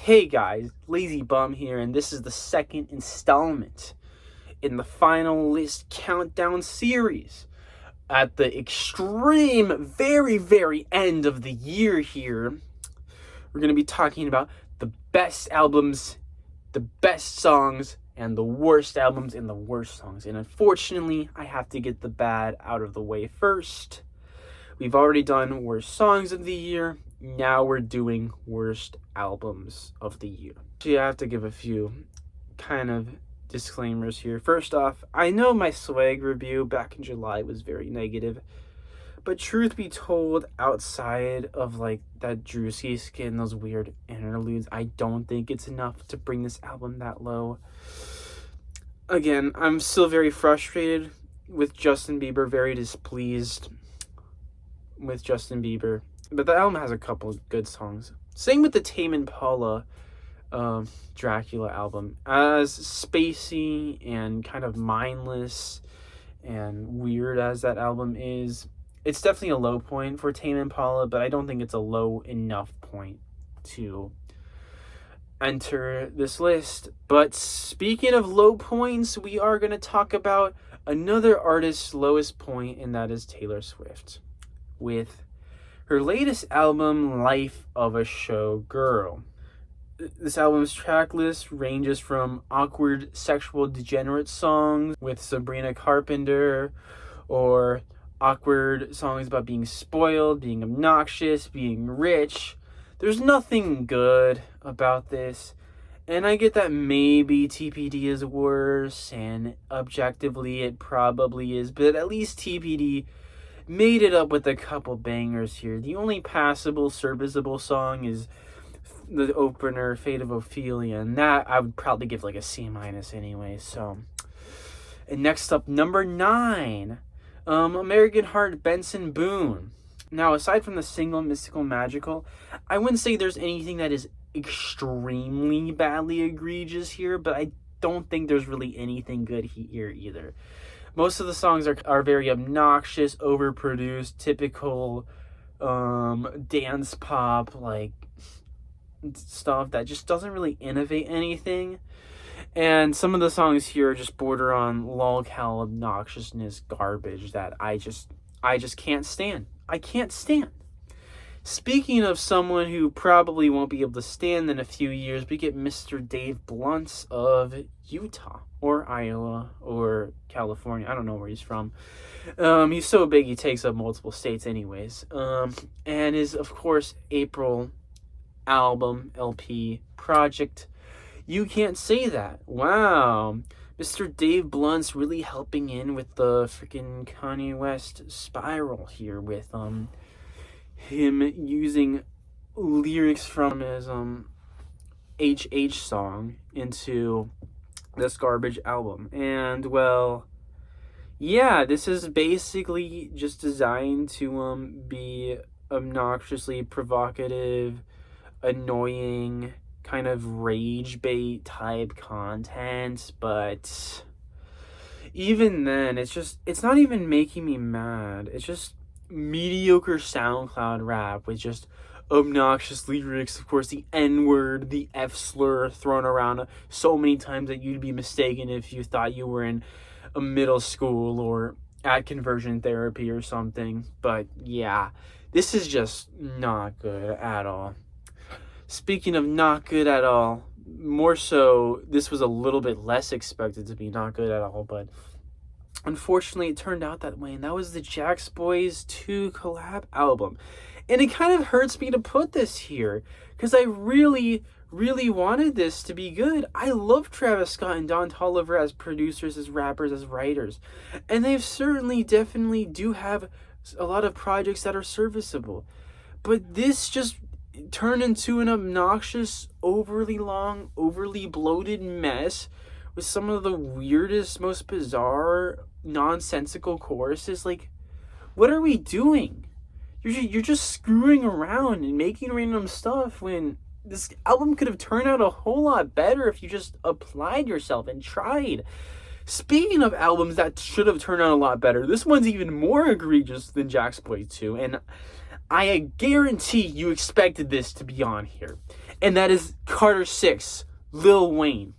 Hey guys, Lazy Bum here, and this is the second installment in the final list countdown series. At the extreme, very end of the year here, we're going to be talking about the best albums, the best songs, and the worst albums and the worst songs. And unfortunately, I have to get the bad out of the way first. We've already done worst songs of the year. Now we're doing worst albums of the year. So I have to give a few kind of disclaimers here. First off, I know my swag review back in July was very negative, but truth be told, outside of like that Drewski skin, those weird interludes, I don't think it's enough to bring this album that low. Again, I'm still very frustrated with Justin Bieber, very displeased with Justin Bieber. But the album has a couple of good songs. Same with the Tame Impala Dracula album. As spacey and kind of mindless and weird as that album is, it's definitely a low point for Tame Impala, but I don't think it's a low enough point to enter this list. But speaking of low points, we are going to talk about another artist's lowest point, and that is Taylor Swift, with her latest album, Life of a Showgirl. This album's track list ranges from awkward sexual degenerate songs with Sabrina Carpenter, or awkward songs about being spoiled, being obnoxious, being rich. There's nothing good about this. And I get that maybe TPD is worse, and objectively it probably is, but at least TPD made it up with a couple bangers here. The only passable, serviceable song is the opener, Fate of Ophelia, and that I would probably give like a C- anyway. So, and next up, number 9, American Heart, Benson Boone. Now, aside from the single Mystical Magical, I wouldn't say there's anything that is extremely badly egregious here, but I don't think there's really anything good here either. Most of the songs are very obnoxious, overproduced, typical dance pop, like stuff that just doesn't really innovate anything. And some of the songs here are just border on lolcow obnoxiousness garbage that I just can't stand. I can't stand. Speaking of someone who probably won't be able to stand in a few years, we get Mr. Dave Blunt of Utah or Iowa or California. I don't know where he's from. He's so big he takes up multiple states anyways. And his, of course, April album, LP, project, You Can't Say That. Wow. Mr. Dave Blunt's really helping in with the freaking Kanye West spiral here with him using lyrics from his HH song into this garbage album. And well, yeah, this is basically just designed to be obnoxiously provocative, annoying, kind of rage bait type content, but even then it's not even making me mad. It's just mediocre SoundCloud rap with just obnoxious lyrics. Of course, the N-word, the F-slur thrown around so many times that you'd be mistaken if you thought you were in a middle school or at conversion therapy or something. But yeah, this is just not good at all. Speaking of not good at all, more so, this was a little bit less expected to be not good at all, but unfortunately it turned out that way, and that was the Jax Boys 2 collab album. And it kind of hurts me to put this here, because I really wanted this to be good. I love Travis Scott and Don Toliver as producers, as rappers, as writers, and they certainly definitely do have a lot of projects that are serviceable, but this just turned into an obnoxious, overly long, overly bloated mess with some of the weirdest, most bizarre, nonsensical choruses. Like, what are we doing? You're just screwing around and making random stuff when this album could have turned out a whole lot better if you just applied yourself and tried. Speaking of albums that should have turned out a lot better, this one's even more egregious than Jax Boys 2, and I guarantee you expected this to be on here. and that is Carter 6, Lil Wayne.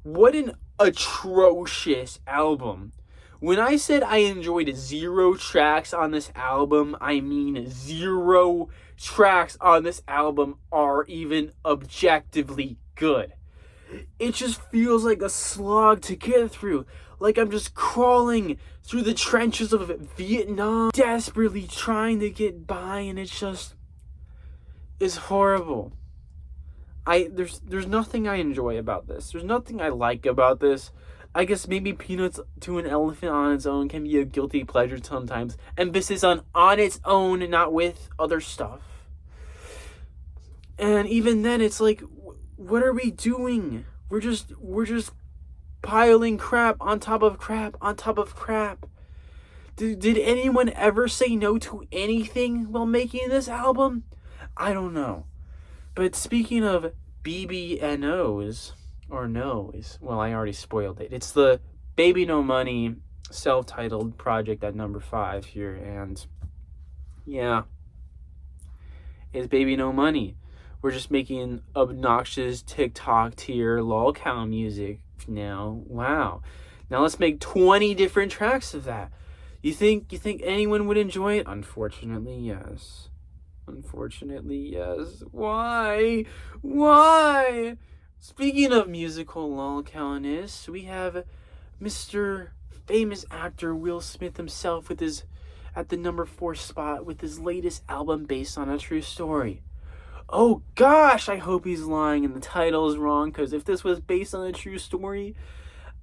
What an atrocious album. When I said I enjoyed 0 tracks on this album, I mean 0 tracks on this album are even objectively good. It just feels like a slog to get through. Like I'm just crawling through the trenches of Vietnam, desperately trying to get by, and it just is horrible. There's nothing I enjoy about this. There's nothing I like about this. I guess maybe Peanuts to an Elephant on its own can be a guilty pleasure sometimes. Emphasis on its own, not with other stuff. And even then, it's like, what are we doing? We're just piling crap on top of crap on top of crap. Did anyone ever say no to anything while making this album? I don't know. But speaking of BBNOs, or no's, well, I already spoiled it. It's the Baby No Money self-titled project at number 5 here, and yeah, it's Baby No Money. We're just making obnoxious TikTok tier lolcow music now. Wow. Now let's make 20 different tracks of that. You think anyone would enjoy it? Unfortunately, yes. Unfortunately, yes. Why? Why? Speaking of musical lolcowness, we have Mr. famous actor Will Smith himself with his at the number 4 spot with his latest album based on a true story. Oh gosh, I hope he's lying and the title is wrong, because if this was based on a true story,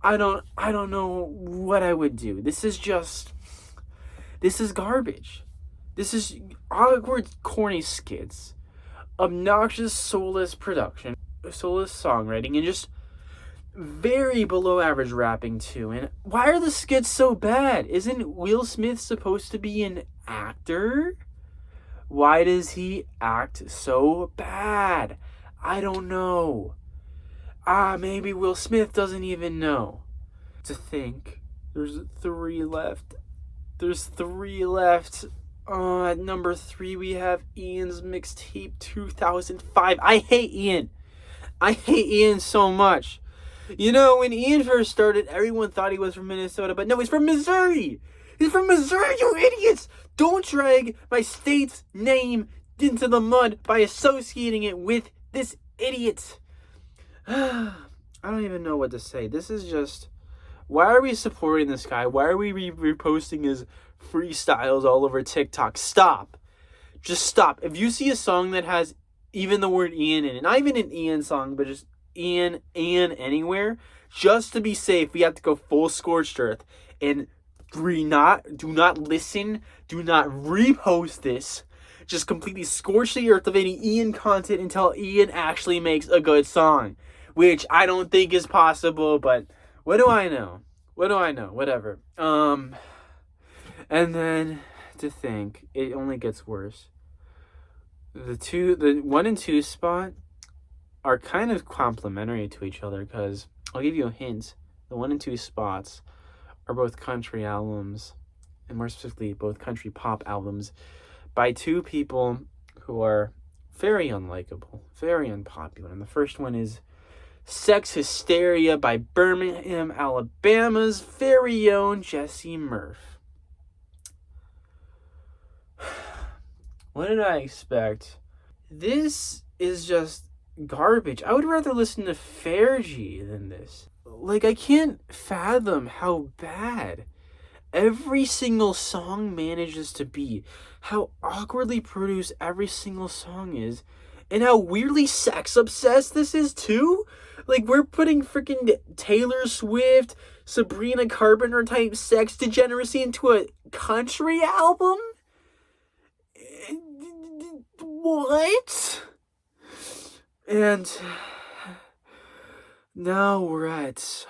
I don't know what I would do. This is garbage. This is awkward, corny skits, obnoxious, soulless production, soulless songwriting, and just very below average rapping too. And why are the skits so bad? Isn't Will Smith supposed to be an actor? Why does he act so bad? I don't know. Maybe Will Smith doesn't even know. To think, there's 3 left. At number 3, we have Ian's Mixtape 2005. I hate Ian so much. You know, when Ian first started, everyone thought he was from Minnesota, but no, he's from Missouri. He's from Missouri, you idiots! Don't drag my state's name into the mud by associating it with this idiot. I don't even know what to say. This is just... Why are we supporting this guy? Why are we reposting his freestyles all over TikTok? Stop. Just stop. If you see a song that has even the word Ian in it, not even an Ian song, but just Ian anywhere, just to be safe, we have to go full scorched earth and do not listen, do not repost this. Just completely scorch the earth of any Ian content until Ian actually makes a good song, which I don't think is possible, but what do I know? Whatever. And then to think, it only gets worse. The 1 and 2 spot are kind of complementary to each other, because I'll give you a hint. The 1 and 2 spots are both country albums, and more specifically, both country pop albums by 2 people who are very unlikable, very unpopular. And the first one is Sex Hysteria by Birmingham, Alabama's very own Jesse Murph. What did I expect? This is just garbage. I would rather listen to Fergie than this. Like, I can't fathom how bad every single song manages to be, how awkwardly produced every single song is, and how weirdly sex obsessed this is too. Like, we're putting freaking Taylor Swift, Sabrina Carpenter type sex degeneracy into a country album? What? And now we're at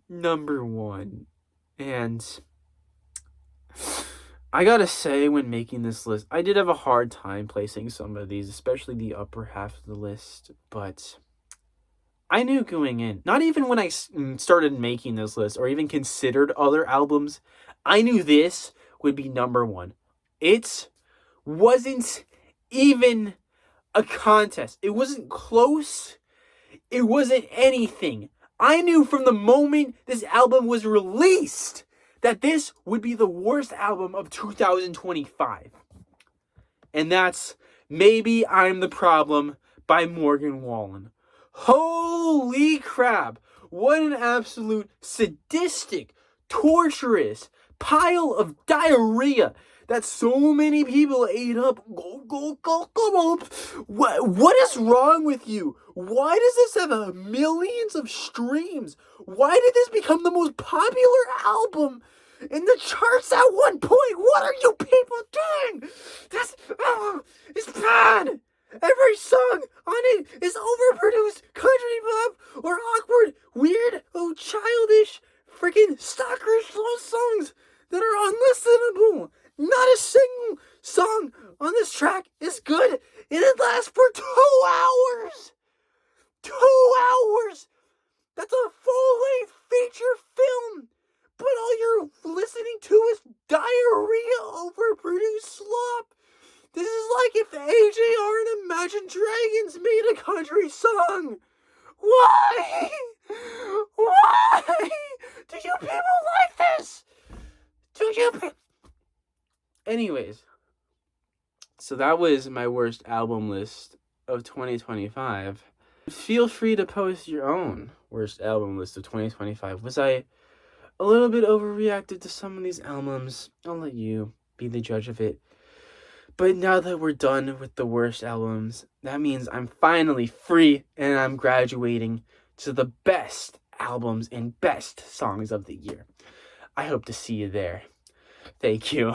number 1. And I gotta say, when making this list, I did have a hard time placing some of these, especially the upper half of the list. But I knew going in, not even when I started making this list or even considered other albums, I knew this would be number 1. It wasn't even a contest. It wasn't close. It wasn't anything. I knew from the moment this album was released that this would be the worst album of 2025. And that's Maybe I'm the Problem by Morgan Wallen. Holy crap! What an absolute sadistic, torturous pile of diarrhea that so many people ate up. What is wrong with you? Why does this have millions of streams? Why did this become the most popular album in the charts at one point? What are you people doing? This is bad. Every song on it is overproduced country pop or awkward, weird, childish, freaking stalkerish songs that are unlistenable. Not a single song on this track is good. It lasts for 2 hours. 2 hours. That's a full-length feature film. But all you're listening to is diarrhea, overproduced slop. This is like if AJR and Imagine Dragons made a country song. Why? Why do you people like this? Anyways, so that was my worst album list of 2025. Feel free to post your own worst album list of 2025. Was I a little bit overreacted to some of these albums? I'll let you be the judge of it. But now that we're done with the worst albums, that means I'm finally free and I'm graduating to the best albums and best songs of the year. I hope to see you there. Thank you.